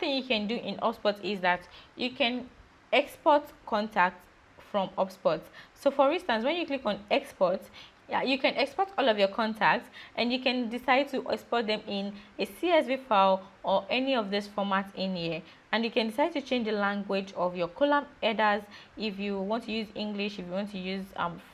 thing you can do in HubSpot is that you can export contacts from HubSpot. So for instance, when you click on export, yeah, you can export all of your contacts, and you can decide to export them in a CSV file or any of this formats in here. And you can decide to change the language of your column headers if you want to use English, if you want to use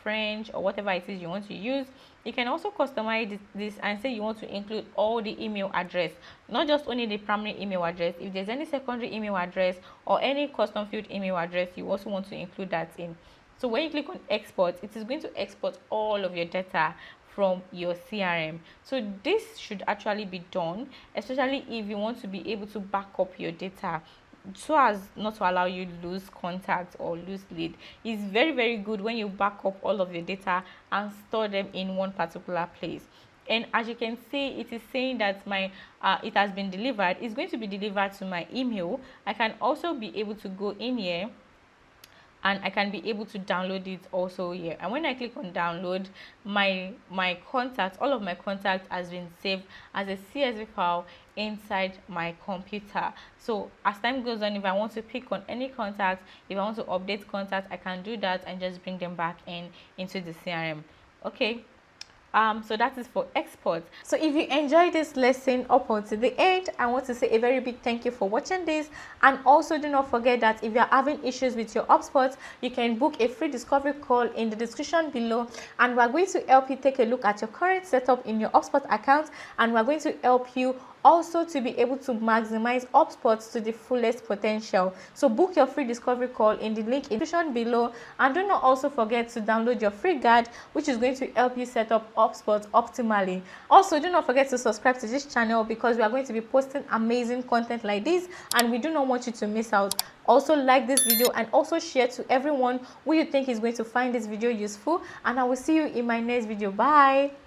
French, or whatever it is you want to use. You can also customize this and say you want to include all the email address, not just only the primary email address. If there's any secondary email address or any custom field email address, you also want to include that in. So when you click on export, it is going to export all of your data from your CRM. So this should actually be done, especially if you want to be able to back up your data so as not to allow you lose contact or lose lead. It's very, very good when you back up all of your data and store them in one particular place. And as you can see, it is saying that my it has been delivered. It's going to be delivered to my email. I can also be able to go in here and I can be able to download it also here. And when I click on download, my contacts, all of my contacts has been saved as a CSV file inside my computer. So as time goes on, if I want to pick on any contacts, if I want to update contacts, I can do that and just bring them back into the CRM. Okay. So that is for export. So if you enjoyed this lesson up until the end, I want to say a very big thank you for watching this. And also do not forget that if you're having issues with your HubSpot, you can book a free discovery call in the description below, and we're going to help you take a look at your current setup in your HubSpot account, and we're going to help you also to be able to maximize HubSpot to the fullest potential. So book your free discovery call in the link in the description below, and do not also forget to download your free guide, which is going to help you set up HubSpot optimally. Also, do not forget to subscribe to this channel because we are going to be posting amazing content like this, and we do not want you to miss out. Also, like this video and also share to everyone who you think is going to find this video useful, and I will see you in my next video. Bye.